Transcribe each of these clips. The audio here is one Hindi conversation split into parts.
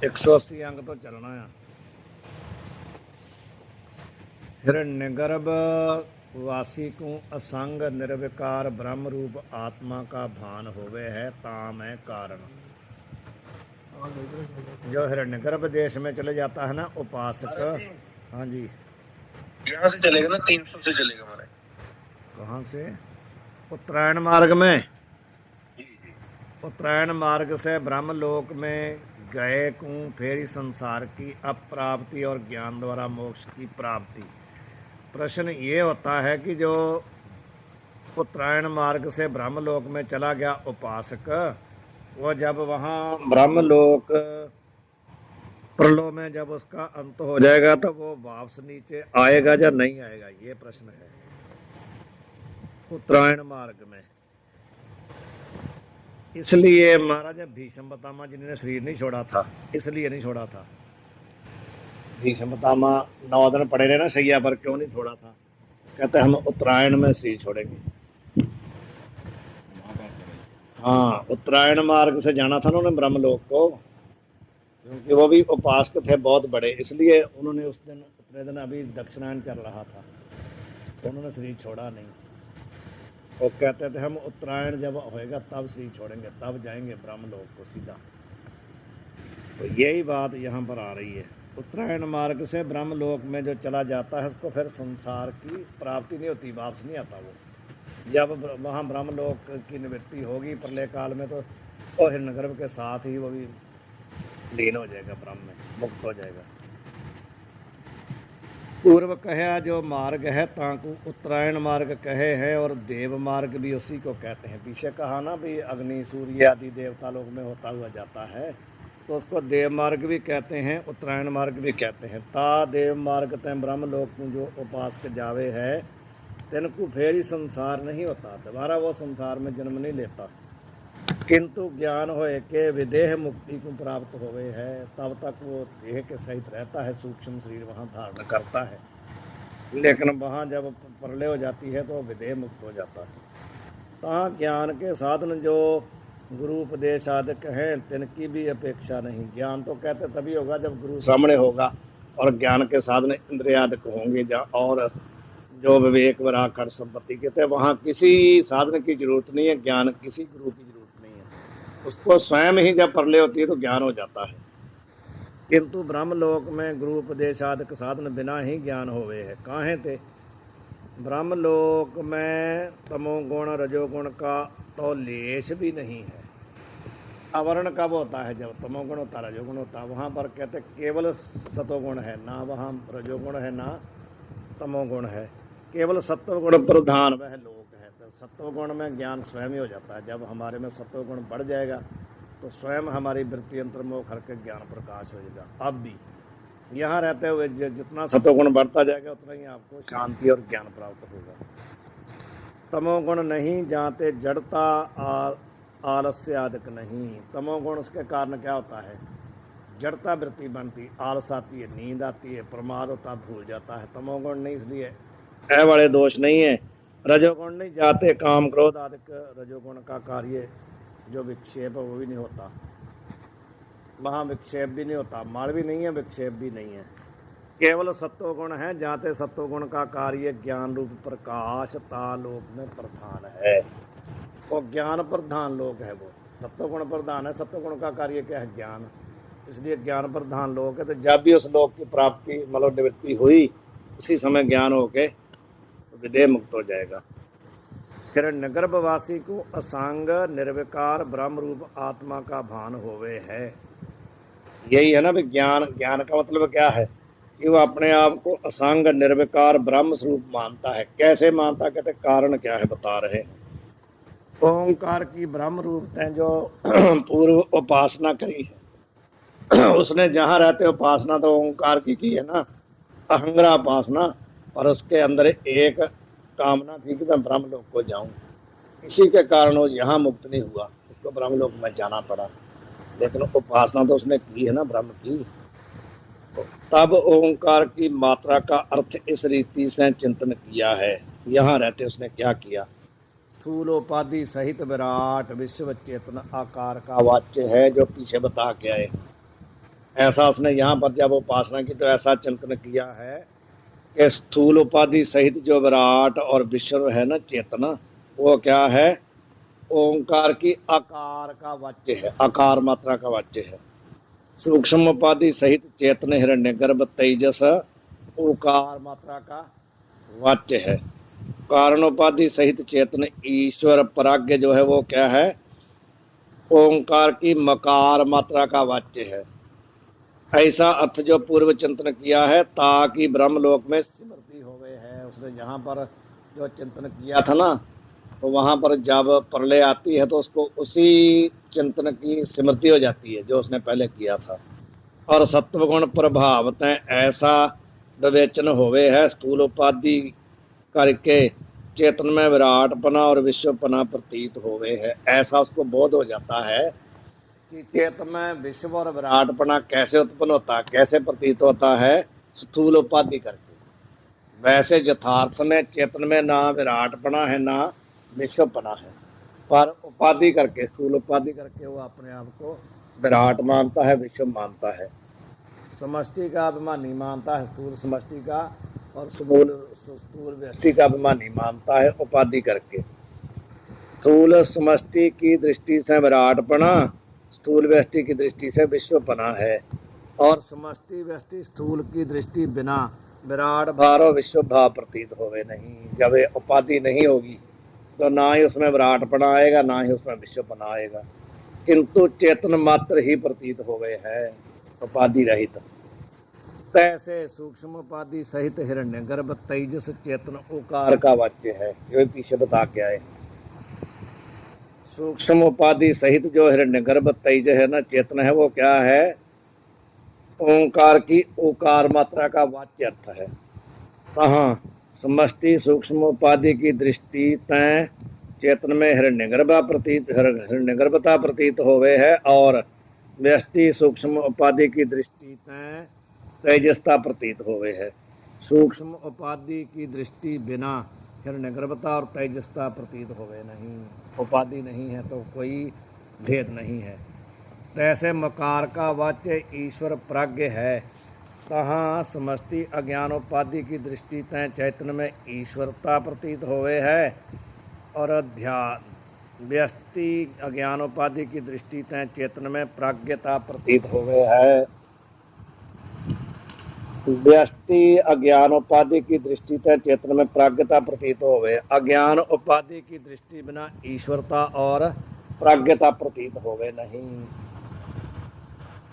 180 अंक तो चलना है। हिरण्यगर्भ वासी को असंग निर्विकार ब्रह्म रूप आत्मा का भान होवे है, ताम है कारण। जो हिरण्यगर्भ देश में चले जाता है ना उपासक। हाँ जी, यहाँ से चलेगा ना, 300 से चलेगा हमारे। कहाँ से? उत्तरायण मार्ग में। जी जी। उत्तरायण मार्ग से ब्रह्मलोक में गए को फिर इस संसार की अप्राप्ति और ज्ञान द्वारा मोक्ष की प्राप्ति। प्रश्न ये होता है कि जो उत्तरायण मार्ग से ब्रह्मलोक में चला गया उपासक, वो जब वहाँ ब्रह्मलोक प्रलय में जब उसका अंत हो जाएगा तो वो वापस नीचे आएगा या नहीं आएगा, ये प्रश्न है उत्तरायण मार्ग में। इसलिए महाराजा भीष्म पितामह जिन्होंने शरीर नहीं छोड़ा था, इसलिए नहीं छोड़ा था। भीष्म पितामह 9 दिन पड़े रहे ना सैया पर, क्यों नहीं छोड़ा था? कहते हम उत्तरायण में शरीर छोड़ेंगे। हाँ, उत्तरायण मार्ग से जाना था उन्होंने ब्रह्मलोक को, क्योंकि वो भी उपासक थे बहुत बड़े, इसलिए उन्होंने उस दिन उतने दिन अभी दक्षिणायन चल रहा था तो उन्होंने शरीर छोड़ा नहीं। वो कहते थे हम उत्तरायण जब होएगा तब शरीर छोड़ेंगे, तब जाएंगे ब्रह्मलोक को सीधा। तो यही बात यहाँ पर आ रही है। उत्तरायण मार्ग से ब्रह्मलोक में जो चला जाता है उसको फिर संसार की प्राप्ति नहीं होती, वापस नहीं आता वो। जब वहाँ ब्रह्मलोक की निवृत्ति होगी प्रलय काल में, तो वो हिरण्यगर्भ के साथ ही वो भी लीन हो जाएगा, ब्रह्म में मुक्त हो जाएगा। पूर्व कहा जो मार्ग है ताकू उत्तरायण मार्ग कहे हैं, और देव मार्ग भी उसी को कहते हैं। पीछे कहा ना भी अग्नि सूर्य आदि देवता लोक में होता हुआ जाता है, तो उसको देव मार्ग भी कहते हैं, उत्तरायण मार्ग भी कहते हैं। ता देव मार्ग तय ब्रह्म लोक में जो उपासक जावे है, तिनको फिर ही संसार नहीं होता, दोबारा वो संसार में जन्म नहीं लेता। किंतु ज्ञान होए के विदेह मुक्ति को प्राप्त होवे है, तब तक वो देह के सहित रहता है, सूक्ष्म शरीर वहाँ धारण करता है, लेकिन वहाँ जब प्रलय हो जाती है तो विदेह मुक्त हो जाता है। तहाँ ज्ञान के साधन जो गुरु उपदेश आदि हैं, तिनकी भी अपेक्षा नहीं। ज्ञान तो कहते तभी होगा जब गुरु सामने होगा, और ज्ञान के साधन इंद्रियादिक होंगे जहाँ, और जो विवेक वराग खट संपत्ति कहते हैं, वहाँ किसी साधन की जरूरत नहीं है, ज्ञान किसी गुरु की जरूरत नहीं है। उसको स्वयं ही जब प्रलय होती है तो ज्ञान हो जाता है। किंतु ब्रह्मलोक में गुरु उपदेश आदि साधन बिना ही ज्ञान होवे है। काहे थे? ब्रह्मलोक में तमोगुण रजोगुण का तो लेश भी नहीं है। आवरण कब होता है? जब तमोगुण होता, रजोगुण होता। वहाँ पर कहते केवल सतोगुण है, ना वहाँ रजोगुण है ना तमोगुण है, केवल सत्वगुण प्रधान वह लोक है। तो सत्वगुण में ज्ञान स्वयं ही हो जाता है। जब हमारे में सत्वगुण बढ़ जाएगा तो स्वयं हमारी वृत्ति अंतर्मुख करके ज्ञान प्रकाश हो जाएगा। अब भी यहाँ रहते हुए जितना सत्वगुण बढ़ता जाएगा उतना ही आपको शांति और ज्ञान प्राप्त होगा। तमोगुण नहीं जाते जड़ता आलस्य आदिक नहीं। तमोगुण उसके कारण क्या होता है? जड़ता वृत्ति बनती, आलस आती है, नींद आती है, प्रमाद होता, भूल जाता है। तमोगुण नहीं, इसलिए ऐ बड़े दोष नहीं है। रजोगुण नहीं जाते काम क्रोध आदिक, रजोगुण का कार्य जो विक्षेप है वो भी नहीं होता, वहाँ विक्षेप भी नहीं होता, माल भी नहीं है, विक्षेप भी नहीं है। केवल सत्वगुण है, जाते सत्वगुण का कार्य ज्ञान रूप प्रकाश तालोक में प्रधान है। वो ज्ञान प्रधान लोक है, वो सत्वगुण प्रधान है। सत्वगुण का कार्य क्या है? ज्ञान, इसलिए ज्ञान प्रधान लोक है। तो जब भी उस लोक की प्राप्ति मतलब निवृत्ति हुई, उसी समय ज्ञान होके विदेह मुक्त हो जाएगा। हिरण्यगर्भवासी को असंग निर्विकार ब्रह्म रूप आत्मा का भान होवे है। यही है ना भी ज्ञान। ज्ञान का मतलब क्या है कि वो अपने आप को असंग निर्विकार ब्रह्म स्वरूप मानता है। कैसे मानता? कहते कारण क्या है बता रहे हैं। ओंकार की ब्रह्म रूपता जो पूर्व उपासना करी है, उसने जहाँ रहते उपासना तो ओंकार की है ना, अहंग्रा उपासना। और उसके अंदर एक कामना थी कि मैं ब्रह्मलोक को जाऊं। इसी के कारण वो यहाँ मुक्त नहीं हुआ, उसको ब्रह्मलोक में जाना पड़ा। लेकिन उपासना तो उसने की है ना ब्रह्म की। तो तब ओंकार की मात्रा का अर्थ इस रीति से चिंतन किया है। यहाँ रहते उसने क्या किया? स्थूलोपाधि सहित विराट विश्व चेतन आकार का वाच्य है, जो पीछे बता के आए। ऐसा उसने यहाँ पर जब उपासना की तो ऐसा चिंतन किया है कि स्थूल उपाधि सहित जो विराट और विश्व है ना चेतना, वो क्या है, ओंकार की आकार का वाच्य है, आकार मात्रा का वाच्य है। सूक्ष्म उपाधि सहित चेतन हिरण्य गर्भ तेजस ओकार मात्रा का वाच्य है। कारणोपाधि सहित चेतन ईश्वर पराग्य जो है वो क्या है, ओंकार की मकार मात्रा का वाच्य है। ऐसा अर्थ जो पूर्व चिंतन किया है ताकि ब्रह्मलोक में स्मृति होवे है। उसने जहाँ पर जो चिंतन किया था ना, तो वहाँ पर जब प्रलय आती है तो उसको उसी चिंतन की स्मृति हो जाती है जो उसने पहले किया था। और सत्वगुण प्रभावत ऐसा विवेचन होवे है स्थूल उपाधि करके चेतन में विराटपना और विश्वपना प्रतीत होवे है। ऐसा उसको बोध हो जाता है कि चेतन में विश्व और विराटपना कैसे उत्पन्न होता है, कैसे प्रतीत होता है, स्थूल उपाधि करके। वैसे यथार्थ में चेतन में ना विराटपना है ना विश्वपना है, पर उपाधि करके, स्थूल उपाधि करके वो अपने आप को विराट मानता है, विश्व मानता है। समष्टि का अभिमानी मानता है स्थूल समष्टि का, और स्थूल व्यष्टि का अभिमानी मानता है उपाधि करके। स्थूल समष्टि की दृष्टि से विराटपना, स्थूल व्यष्टि की दृष्टि से विश्वपना है। और समष्टि व्यष्टि स्थूल की दृष्टि बिना विराट भाव और विश्व भाव प्रतीत होवे नहीं। जब ये उपाधि नहीं होगी तो ना ही उसमें विराटपना आएगा ना ही उसमें विश्वपना आएगा, किंतु चेतन मात्र ही प्रतीत होवे है, उपाधि रहित। तैसे सूक्ष्म उपाधि सहित हिरण्य गर्भ तेजस चेतन ओकार का वाच्य है। ये पीछे बता के आए। सूक्ष्म उपाधि सहित जो हिरण्य गर्भ तेज है ना, चेतन है, वो क्या है, ओंकार की ओकार मात्रा का वाच्य अर्थ है। कहाँ, समष्टि सूक्ष्म उपाधि की दृष्टि तय चेतन में हिरण्यगर्भता प्रतीत होवे है, और व्यष्टि सूक्ष्म उपाधि की दृष्टि तय तेजसता प्रतीत होवे है। सूक्ष्म उपाधि की दृष्टि बिना हिरण्यगर्भता और तेजसता प्रतीत होवे नहीं। उपाधि नहीं है तो कोई भेद नहीं है। तैसे मकार का वाच्य ईश्वर प्राज्ञ है, तहाँ समष्टि अज्ञानोपाधि की दृष्टि तय चैतन्य में ईश्वरता प्रतीत होवे है, और अध्यात्म व्यष्टि अज्ञानोपाधि की दृष्टि तय चेतन में प्राज्ञता प्रतीत होवे है। व्यष्टि अज्ञान उपाधि की दृष्टि तय चेतन में प्राज्ञता प्रतीत होवे, अज्ञान उपाधि की दृष्टि बिना ईश्वरता और प्राज्ञता प्रतीत होवे नहीं।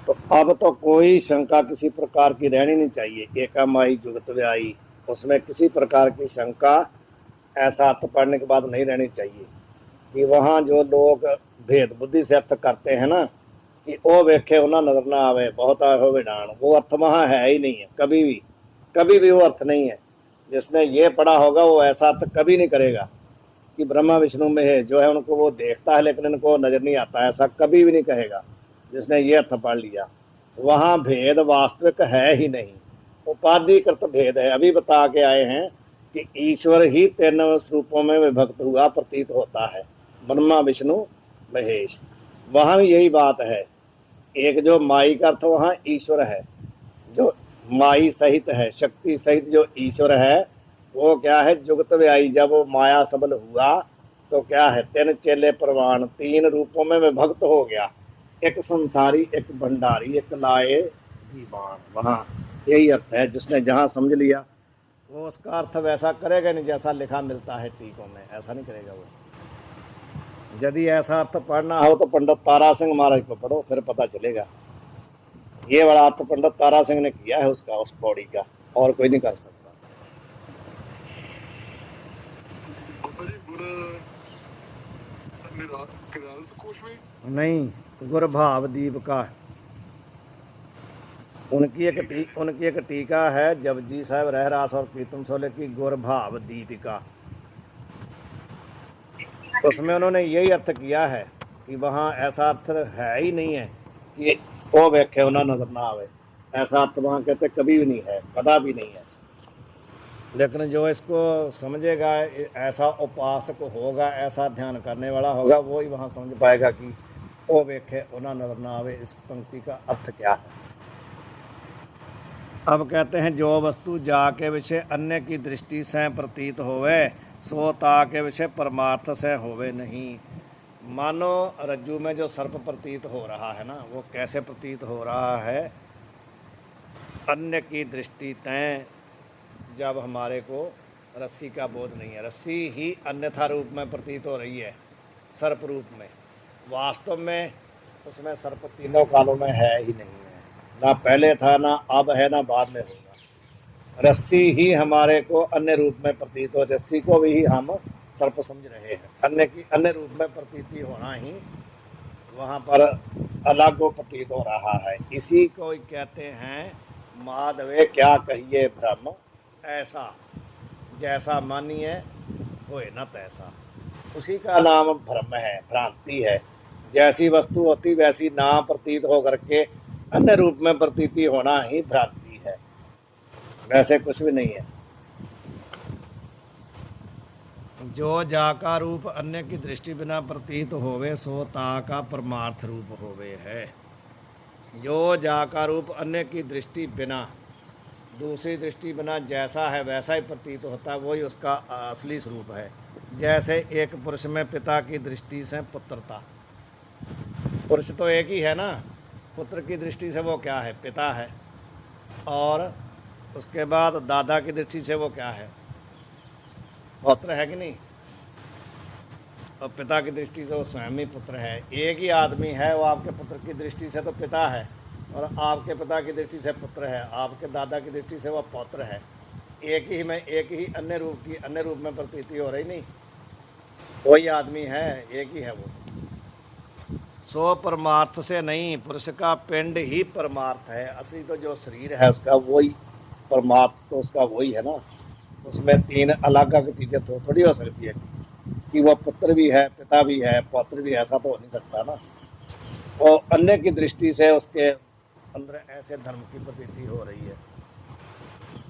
तो अब तो कोई शंका किसी प्रकार की रहनी नहीं चाहिए। एकामाई जुगत व्यायी, उसमें किसी प्रकार की शंका ऐसा अर्थ पढ़ने के बाद नहीं रहनी चाहिए कि वहाँ जो लोग भेद बुद्धि से अर्थ करते हैं ना, कि ओ वेखे ना नजर ना आवे बहुत हो विडान, वो अर्थ वहाँ है ही नहीं है। कभी भी वो अर्थ नहीं है। जिसने ये पढ़ा होगा वो ऐसा अर्थ कभी नहीं करेगा कि ब्रह्मा विष्णु में है जो है उनको वो देखता है लेकिन इनको नज़र नहीं आता, ऐसा कभी भी नहीं कहेगा जिसने ये अर्थ पढ़ लिया। वहाँ भेद वास्तविक है ही नहीं, उपाधिकृत भेद है। अभी बता के आए हैं कि ईश्वर ही 3 स्वरूपों में विभक्त हुआ प्रतीत होता है, ब्रह्मा विष्णु महेश। वहाँ भी यही बात है। एक जो माई का अर्थ वहाँ ईश्वर है, जो माई सहित है, शक्ति सहित जो ईश्वर है वो क्या है, जुगत व्यायी। जब वो माया सबल हुआ तो क्या है, 3 चेले प्रवाण, 3 रूपों में विभक्त हो गया, एक संसारी, एक भंडारी, एक लाए दीवान। वहाँ यही अर्थ है। जिसने जहाँ समझ लिया वो उसका अर्थ वैसा करेगा नहीं जैसा लिखा मिलता है टीकों में, ऐसा नहीं करेगा वो। यदि ऐसा अर्थ पढ़ना हो तो पंडित तारा सिंह महाराज को पढ़ो, फिर पता चलेगा। ये बड़ा अर्थ पंडित तारा सिंह ने किया है उसका, उस पौड़ी का, और कोई नहीं कर सकता। नहीं, गुरभाव दीप का उनकी एक टीका है जपजी साहब रहरास और कीर्तन सोले की, गुरभाव दीपिका। उसमें उन्होंने यही अर्थ किया है कि वहाँ ऐसा अर्थ है ही नहीं है कि वो व्याख्या ना नजर ना आवे। ऐसा अर्थ वहाँ कहते कभी भी नहीं है, कदा भी नहीं है। लेकिन जो इसको समझेगा, ऐसा उपासक होगा, ऐसा ध्यान करने वाला होगा, वो ही वहाँ समझ पाएगा कि वो व्याख्या ना नजर ना आवे इस पंक्ति का अर्थ क्या है। अब कहते हैं जो वस्तु जाके विषय अन्य की दृष्टि से प्रतीत होवे सो ताके विषय परमार्थ से होवे नहीं। मानो रज्जु में जो सर्प प्रतीत हो रहा है ना, वो कैसे प्रतीत हो रहा है? अन्य की दृष्टि तय जब हमारे को रस्सी का बोध नहीं है, रस्सी ही अन्यथा रूप में प्रतीत हो रही है, सर्प रूप में। वास्तव में उसमें सर्प तीनों कालों में है ही नहीं है, ना पहले था, ना अब है, ना बाद में होगा। रस्सी ही हमारे को अन्य रूप में प्रतीत हो, रस्सी को भी हम सर्प समझ रहे हैं। अन्य की अन्य रूप में प्रतीति होना ही वहाँ पर अलग को प्रतीत हो रहा है। इसी को कहते हैं माधवे क्या कहिए भ्रम ऐसा, जैसा मानिए होए न तैसा। उसी का नाम भ्रम है, भ्रांति है। जैसी वस्तु होती वैसी ना प्रतीत होकर के अन्य रूप में प्रतीति होना ही भ्रांति है, वैसे कुछ भी नहीं है। जो जाका रूप अन्य की दृष्टि बिना प्रतीत होवे सो ताका परमार्थ रूप होवे है। जो जाका रूप अन्य की दृष्टि बिना, दूसरी दृष्टि बिना जैसा है वैसा ही प्रतीत होता है, वही उसका असली स्वरूप है। जैसे एक पुरुष में पिता की दृष्टि से पुत्रता, पुरुष तो एक ही है ना, पुत्र की दृष्टि से वो क्या है? पिता है। और उसके बाद दादा की दृष्टि से वो क्या है? पौत्र है कि नहीं? और पिता की दृष्टि से वो स्वयं ही पुत्र है। एक ही आदमी है, वो आपके पुत्र की दृष्टि से तो पिता है, और आपके पिता की दृष्टि से पुत्र है, आपके दादा की दृष्टि से वो पौत्र है। एक ही में एक ही अन्य रूप की अन्य रूप में प्रतीति हो रही नहीं, कोई आदमी है, एक ही है वो। सो परमार्थ से नहीं, पुरुष का पिंड ही परमार्थ है। असली तो जो शरीर है उसका वही परमार्थ, तो उसका वही है ना। उसमें तीन अलग अलग चीज़ें तो थोड़ी हो सकती है कि वो पुत्र भी है, पिता भी है, पौत्र भी है, ऐसा तो हो नहीं सकता ना। और अन्य की दृष्टि से उसके अंदर ऐसे धर्म की प्रतीति हो रही है।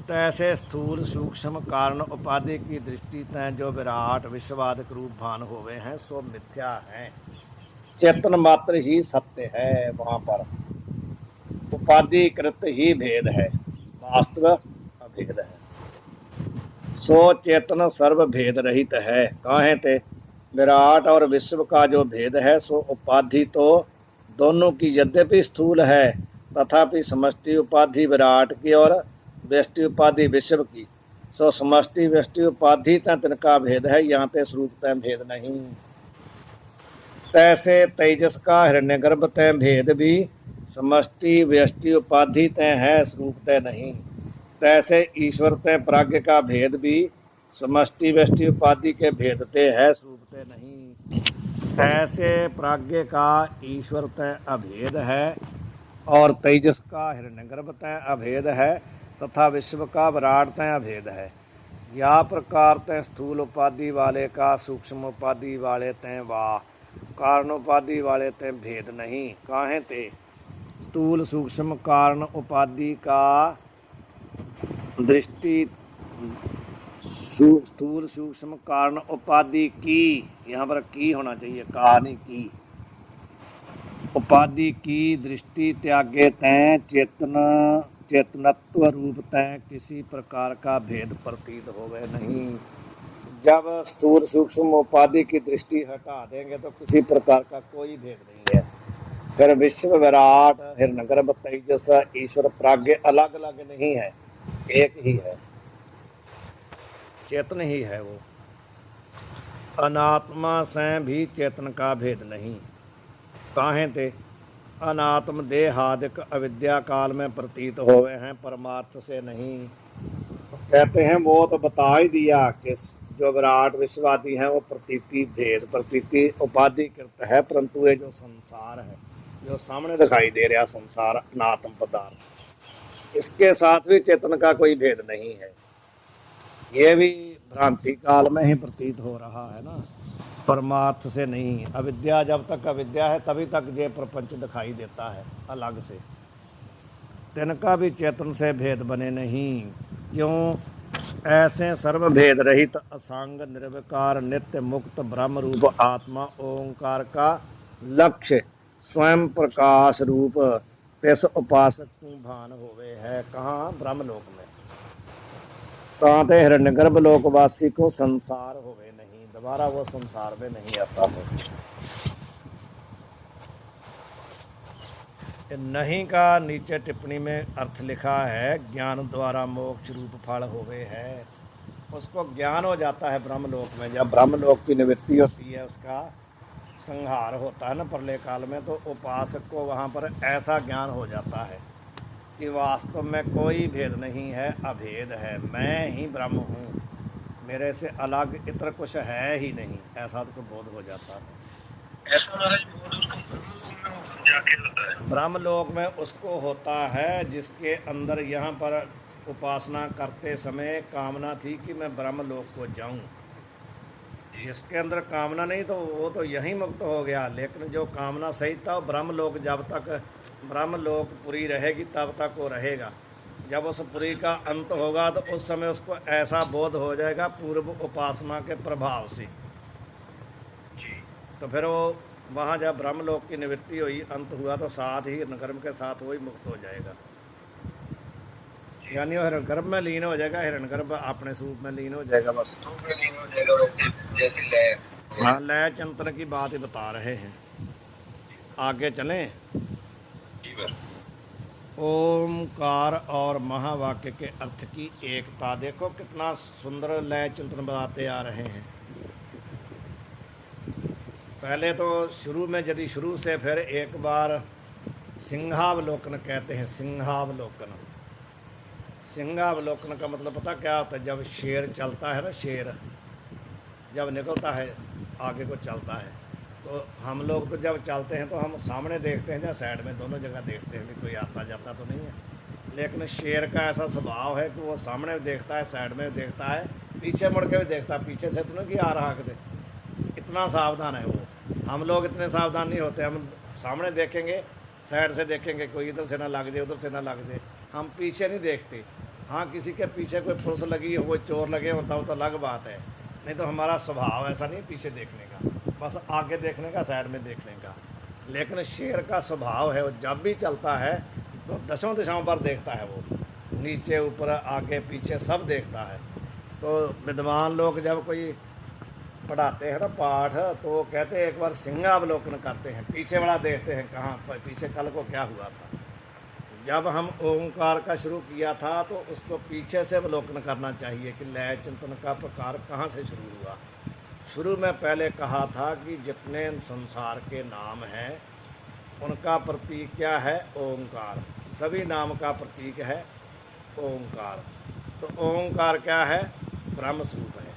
तैसे स्थूल सूक्ष्म कारण उपाधि की दृष्टि तय जो विराट विश्वादिक रूप भान होवे हैं सो मिथ्या हैं। चेतन मात्र ही सत्य है, वहाँ पर उपाधिकृत ही भेद है, वास्तव अभेद है। सो चेतन सर्व भेद रहित है। काहे ते विराट और विश्व का जो भेद है सो उपाधि तो दोनों की यद्यपि स्थूल है, तथापि समष्टि उपाधि विराट की और व्यष्टि उपाधि विश्व की। सो समष्टि व्यष्टि उपाधि तिनका भेद है, यहाँ ते स्वरूप तय भेद नहीं। तैसे तेजस का हिरण्यगर्भ तय भेद भी समष्टि व्यष्टि उपाधि तय है, स्वरूप तय नहीं। तैसे ईश्वर तय प्राज्ञ का भेद भी समष्टि व्यष्टि उपाधि के भेदते है, स्वरूप तय नहीं। तैसे प्राज्ञ का ईश्वर तय अभेद है और तेजस का हिरण्यगर्भ तय अभेद है, तथा विश्व का विराट तय अभेद है। या प्रकार तय स्थूल उपाधि वाले का सूक्ष्म उपाधि वाले तय वा कारण उपाधि वाले तय भेद नहीं। काहे ते स्थूल सूक्ष्म कारण उपाधि का दृष्टि स्थूल सूक्ष्म कारण उपाधि की, यहाँ पर की होना चाहिए, कहानी की, उपाधि की दृष्टि त्यागे तय चेतनत्व रूप तय किसी प्रकार का भेद प्रतीत होवे नहीं। जब स्थूल सूक्ष्म उपाधि की दृष्टि हटा देंगे तो किसी प्रकार का कोई भेद नहीं है। फिर विश्व विराट हिरण्यगर्भ तेजस ईश्वर प्राज्ञ अलग अलग नहीं है, एक ही है, चेतन ही है वो। अनात्मा से भी चेतन का भेद नहीं। काहे ते अनात्म देहादिक अविद्या काल में प्रतीत होवे हैं, परमार्थ से नहीं। कहते हैं वो तो बता ही दिया कि जो विराट विश्वादी हैं वो प्रतीति भेद प्रतीति उपाधिकृत है, परंतु ये जो संसार है, जो सामने दिखाई दे रहा संसार अनात्म पदार्थ, इसके साथ भी चेतन का कोई भेद नहीं है। ये भी भ्रांति काल में ही प्रतीत हो रहा है ना, परमार्थ से नहीं। अविद्या, जब तक अविद्या है तभी तक ये प्रपंच दिखाई देता है अलग से, तिनका भी चेतन से भेद बने नहीं। क्यों? ऐसे सर्व भेद रहित असंग निर्विकार नित्य मुक्त ब्रह्म रूप आत्मा ओंकार का लक्ष्य स्वयं प्रकाश रूप तिस उपासक को भान होवे है। कहाँ? ब्रह्मलोक में। ताते हिरण्यगर्भ लोकवासी को संसार होवे नहीं, दोबारा वो संसार में नहीं आता है। नहीं का नीचे टिप्पणी में अर्थ लिखा है, ज्ञान द्वारा मोक्ष रूप फल होवे है। उसको ज्ञान हो जाता है ब्रह्मलोक में। जब ब्रह्मलोक की निवृत्ति होती है, उसका संहार होता है ना प्रलय काल में, तो उपासक को वहाँ पर ऐसा ज्ञान हो जाता है कि वास्तव में कोई भेद नहीं है, अभेद है, मैं ही ब्रह्म हूँ, मेरे से अलग इतर कुछ है ही नहीं, ऐसा तो बोध हो जाता है। ऐसा महाराज बोध उसको जाके होता है। ब्रह्मलोक में उसको होता है जिसके अंदर यहाँ पर उपासना करते समय कामना थी कि मैं ब्रह्मलोक को जाऊँ। जिसके अंदर कामना नहीं तो वो तो यहीं मुक्त हो गया, लेकिन जो कामना सही था वो ब्रह्मलोक, जब तक ब्रह्मलोक पुरी रहेगी तब तक वो रहेगा। जब उस पुरी का अंत होगा तो उस समय उसको ऐसा बोध हो जाएगा पूर्व उपासना के प्रभाव से, तो फिर वो वहाँ जब ब्रह्मलोक की निवृत्ति हुई, अंत हुआ, तो साथ ही हिरण्यगर्भ के साथ वही मुक्त हो जाएगा। यानी वो हिरण्यगर्भ में लीन हो जाएगा, हिरण्यगर्भ अपने स्वरूप में लीन हो जाएगा बस। तो लीन हो जाएगा वैसे जैसे लय। हाँ, लय चिंतन की बात ही बता रहे हैं। आगे चलें। ओमकार और महावाक्य के अर्थ की एकता, देखो कितना सुंदर लय चिंतन बताते आ रहे हैं। पहले तो शुरू में, यदि शुरू से फिर एक बार सिंहावलोकन कहते हैं। सिंहावलोकन, सिंहावलोकन का मतलब पता क्या होता है? जब शेर चलता है ना, शेर जब निकलता है आगे को चलता है, तो हम लोग तो जब चलते हैं तो हम सामने देखते हैं या साइड में, दोनों जगह देखते हैं भी कोई आता जाता तो नहीं है। लेकिन शेर का ऐसा स्वभाव है कि वो सामने देखता है, साइड में देखता है, पीछे मुड़ के भी देखता है, पीछे से तो नहीं कि आ रहा किते, इतना सावधान है वो। हम लोग इतने सावधान नहीं होते, हम सामने देखेंगे, साइड से देखेंगे, कोई इधर से ना लग जाए, उधर से ना लग जाए, हम पीछे नहीं देखते। हाँ, किसी के पीछे कोई पुलिस लगी हो, कोई चोर लगे होता हो तो अलग बात है, नहीं तो हमारा स्वभाव ऐसा नहीं पीछे देखने का, बस आगे देखने का, साइड में देखने का। लेकिन शेर का स्वभाव है, वो जब भी चलता है तो दसों दिशाओं पर देखता है, वो नीचे ऊपर आगे पीछे सब देखता है। तो विद्वान लोग जब कोई पढ़ाते हैं ना पाठ, तो वो कहते हैं एक बार सिंहावलोकन करते हैं, पीछे वाला देखते हैं कहाँ पर पीछे कल को क्या हुआ था। जब हम ओंकार का शुरू किया था तो उसको पीछे से अवलोकन करना चाहिए कि लय चिंतन का प्रकार कहाँ से शुरू हुआ। शुरू में पहले कहा था कि जितने संसार के नाम हैं उनका प्रतीक क्या है? ओंकार। सभी नाम का प्रतीक है ओंकार। तो ओंकार क्या है? ब्रह्म स्वरूप है।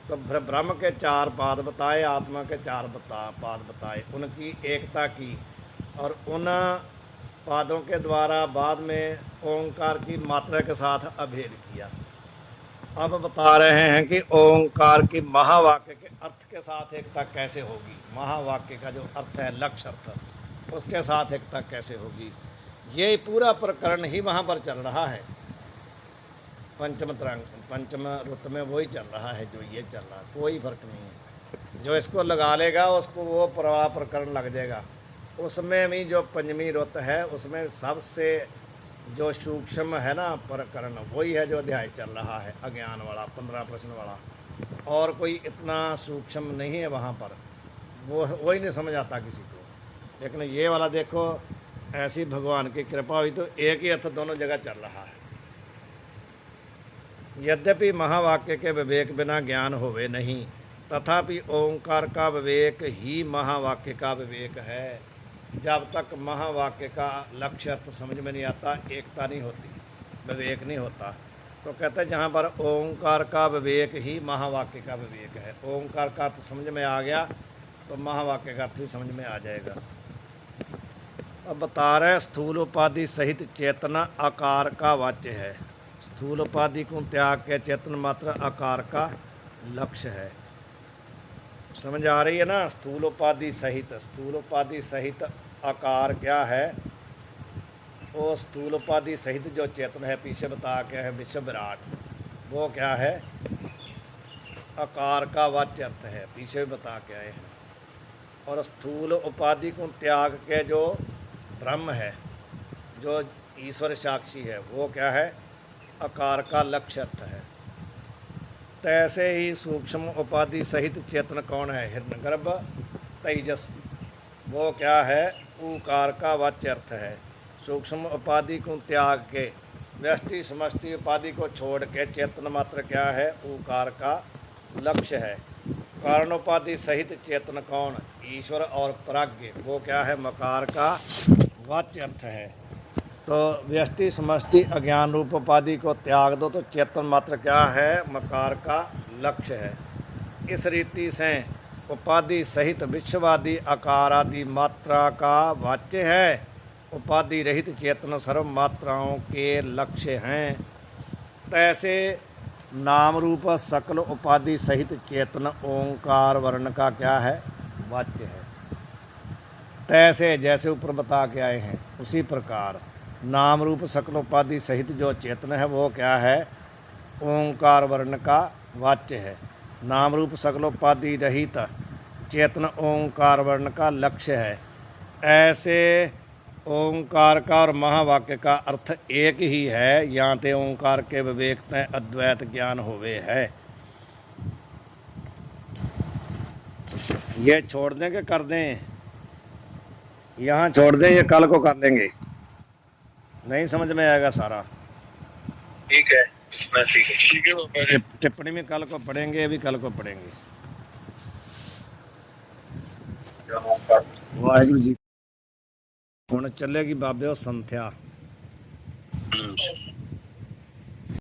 तो ब्रह्म के चार पाद बताए, आत्मा के चार पाद बताए, उनकी एकता की, और उन पादों के द्वारा बाद में ओंकार की मात्रा के साथ अभेद किया। अब बता रहे हैं कि ओंकार की महावाक्य के अर्थ के साथ एकता कैसे होगी। महावाक्य का जो अर्थ है, लक्ष्य अर्थ, उसके साथ एकता कैसे होगी। ये पूरा प्रकरण ही वहाँ पर चल रहा है, पंचम रुत में वही चल रहा है जो ये चल रहा है, कोई फर्क नहीं है। जो इसको लगा लेगा उसको वो प्रकरण लग जाएगा। उसमें भी जो पंचमी रुत है उसमें सबसे जो सूक्ष्म है ना प्रकरण, वही है जो अध्याय चल रहा है, अज्ञान वाला, 15 प्रश्न वाला। और कोई इतना सूक्ष्म नहीं है वहाँ पर, वो वही नहीं समझ आता किसी को। लेकिन ये वाला देखो, ऐसी भगवान की कृपा हुई तो एक ही अर्थ दोनों जगह चल रहा है। यद्यपि महावाक्य के विवेक बिना ज्ञान होवे नहीं, तथापि ओंकार का विवेक ही महावाक्य का विवेक है। जब तक महावाक्य का लक्ष्य अर्थ समझ में नहीं आता, एकता नहीं होती, विवेक नहीं होता। तो कहते हैं जहाँ पर ओंकार का विवेक ही महावाक्य का विवेक है। ओंकार का अर्थ समझ में आ गया तो महावाक्य का अर्थ भी समझ में आ जाएगा। अब बता रहे स्थूल उपाधि सहित चेतना आकार का वाच्य है। स्थूल उपाधि को त्याग के चेतन मात्र आकार का लक्ष्य है। समझ आ रही है ना? स्थूल उपाधि सहित, स्थूल उपाधि सहित आकार क्या है? वो स्थूल उपाधि सहित जो चेतन है, पीछे बता के है विश्व विराट, वो क्या है? आकार का वाच्य अर्थ है, पीछे भी बता के आए हैं। और स्थूल उपाधि को त्याग के जो ब्रह्म है, जो ईश्वर साक्षी है, वो क्या है, आकार का लक्ष्य अर्थ है। तैसे ही सूक्ष्म उपाधि सहित चेतन कौन है, हिरण्यगर्भ तेजस, वो क्या है, ऊकार का वाच्य अर्थ है। सूक्ष्म उपाधि को त्याग के, व्यष्टि समष्टि उपाधि को छोड़ के चेतन मात्र क्या है, ऊकार का लक्ष्य है। कारणोपाधि सहित चेतन कौन, ईश्वर और प्राज्ञ, वो क्या है, मकार का वाच्य अर्थ है। तो व्यष्टि समष्टि अज्ञान रूप उपाधि को त्याग दो तो चेतन मात्र क्या है, मकार का लक्ष्य है। इस रीति से उपाधि सहित विश्ववादी आकार आदि मात्रा का वाच्य है। उपाधि रहित चेतन सर्व मात्राओं के लक्ष्य हैं। तैसे नाम रूप सकल उपाधि सहित चेतन ओंकार वर्ण का क्या है, वाच्य है। तैसे जैसे ऊपर बता के आए हैं उसी प्रकार नाम रूप सकल उपाधि सहित जो चेतन है वो क्या है, ओंकार वर्ण का वाच्य है। नाम रूप सकल उपाधि रहित चेतन ओंकार वर्ण का लक्ष्य है। ऐसे ओंकार का और महावाक्य का अर्थ एक ही है। यहाँ ते ओंकार के विवेक में अद्वैत ज्ञान होवे है। ये छोड़ दें कि कर दें, यहाँ छोड़ दें, ये कल को कर लेंगे, नहीं समझ में आएगा सारा। ठीक है, मैं ठीक है बाबा जी। टिप्पणी में कल को पढ़ेंगे, अभी कल को पढ़ेंगे। वाहिगुरु जी। हुण चलेगी बाबे संध्या।